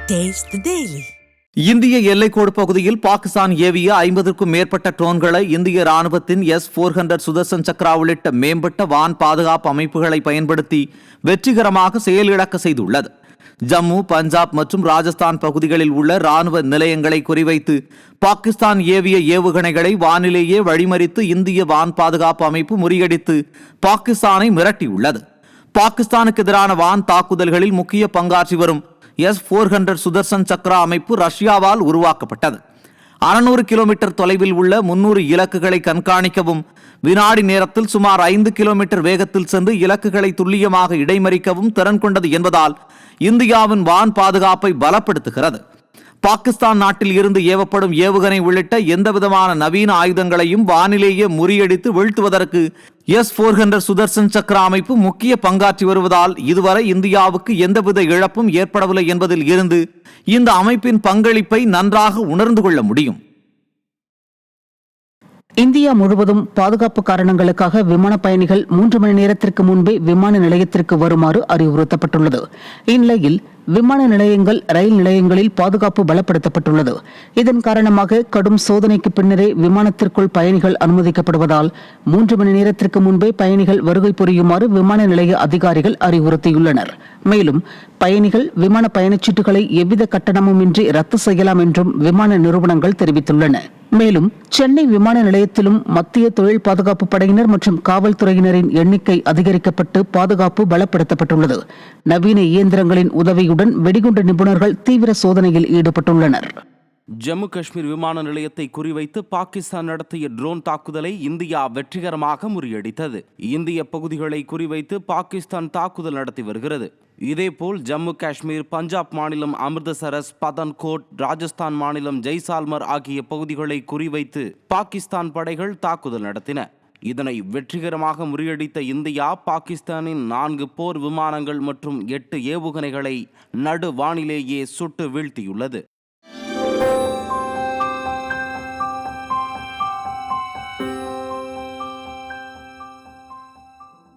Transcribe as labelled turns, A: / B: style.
A: Taste the Daily.
B: இந்திய எல்லைக்கோடு பகுதியில் பாகிஸ்தான் ஏவிய 50க்கும் மேற்பட்ட ட்ரோன்களை இந்திய ராணுவத்தின் S-400 சுதர்சன் சக்ரா உள்ளிட்ட மேம்பட்ட வான் பாதுகாப்பு அமைப்புகளை பயன்படுத்தி வெற்றிகரமாக செயலிழக்க செய்துள்ளது. ஜம்மு, பஞ்சாப் மற்றும் ராஜஸ்தான் பகுதிகளில் உள்ள ராணுவ நிலையங்களை குறிவைத்து பாகிஸ்தான் ஏவிய ஏவுகணைகளை வானிலேயே வழிமறித்து இந்திய வான் பாதுகாப்பு அமைப்பு முறியடித்து பாகிஸ்தானை மிரட்டியுள்ளது. பாகிஸ்தானுக்கு எதிரான வான் தாக்குதல்களில் முக்கிய பங்காற்றி வரும் S-400 சுதர்சன் சக்ரா அமைப்பு ரஷ்யாவால் உருவாக்கப்பட்டது. 600 கிலோமீட்டர் தொலைவில் உள்ள 300 இலக்குகளை கண்காணிக்கவும், வினாடி நேரத்தில் சுமார் 5 கிலோமீட்டர் வேகத்தில் சென்று இலக்குகளை துல்லியமாக இடைமறிக்கவும் திறன் கொண்டது என்பதால் இந்தியாவின் வான் பாதுகாப்பை பலப்படுத்துகிறது. பாகிஸ்தான் நாட்டில் இருந்து ஏவப்படும் ஏவுகணை உள்ளிட்ட எந்தவிதமான நவீன ஆயுதங்களையும் வானிலேயே முறியடித்து வீழ்த்துவதற்கு S-400 சுதர்சன் சக்ரா அமைப்பு முக்கிய பங்காற்றி வருவதால் இதுவரை இந்தியாவுக்கு எந்தவித இழப்பும் ஏற்படவில்லை என்பதில் இருந்து இந்த அமைப்பின் பங்களிப்பை நன்றாக உணர்ந்து கொள்ள முடியும்.
C: இந்தியா முழுவதும் பாதுகாப்பு காரணங்களுக்காக விமான பயணிகள் 3 மணி நேரத்திற்கு முன்பே விமான நிலையத்திற்கு வருமாறு அறிவுறுத்தப்பட்டுள்ளது. இந்நிலையில் விமான நிலையங்கள், ரயில் நிலையங்களில் பாதுகாப்பு பலப்படுத்தப்பட்டுள்ளது. இதன் காரணமாக கடும் சோதனைக்கு பின்னரே விமானத்திற்குள் பயணிகள் அனுமதிக்கப்படுவதால் 3 மணி நேரத்திற்கு முன்பே பயணிகள் வருகை புரியுமாறு விமான நிலைய அதிகாரிகள் அறிவுறுத்தியுள்ளனர். மேலும் பயணிகள் விமான பயணச்சீட்டுகளை எவ்வித கட்டணமுமின்றி ரத்து செய்யலாம் என்றும் விமான நிறுவனங்கள் தெரிவித்துள்ளன. மேலும் சென்னை விமான நிலையத்திலும் மத்திய தொழில் பாதுகாப்பு படையினர் மற்றும் காவல்துறையினரின் எண்ணிக்கை அதிகரிக்கப்பட்டு பாதுகாப்பு பலப்படுத்தப்பட்டுள்ளது. நவீன இயந்திரங்களின் உதவியுடன் வெடிகுண்டு நிபுணர்கள் தீவிர சோதனையில் ஈடுபட்டுள்ளனர்.
D: ஜம்மு காஷ்மீர் விமான நிலையத்தை குறிவைத்து பாகிஸ்தான் நடத்திய ட்ரோன் தாக்குதலை இந்தியா வெற்றிகரமாக முறியடித்தது. இந்திய பகுதிகளை குறிவைத்து பாகிஸ்தான் தாக்குதல் நடத்தி வருகிறது. இதேபோல் ஜம்மு காஷ்மீர், பஞ்சாப் மாநிலம் அமிர்தசரஸ், பதன்கோட், ராஜஸ்தான் மாநிலம் ஜெய்சால்மர் ஆகிய பகுதிகளை குறிவைத்து பாகிஸ்தான் படைகள் தாக்குதல் நடத்தின. இதனை வெற்றிகரமாக முறியடித்த இந்தியா பாகிஸ்தானின் 4 போர் விமானங்கள் மற்றும் 8 ஏவுகணைகளை நடு வானிலேயே சுட்டு வீழ்த்தியுள்ளது.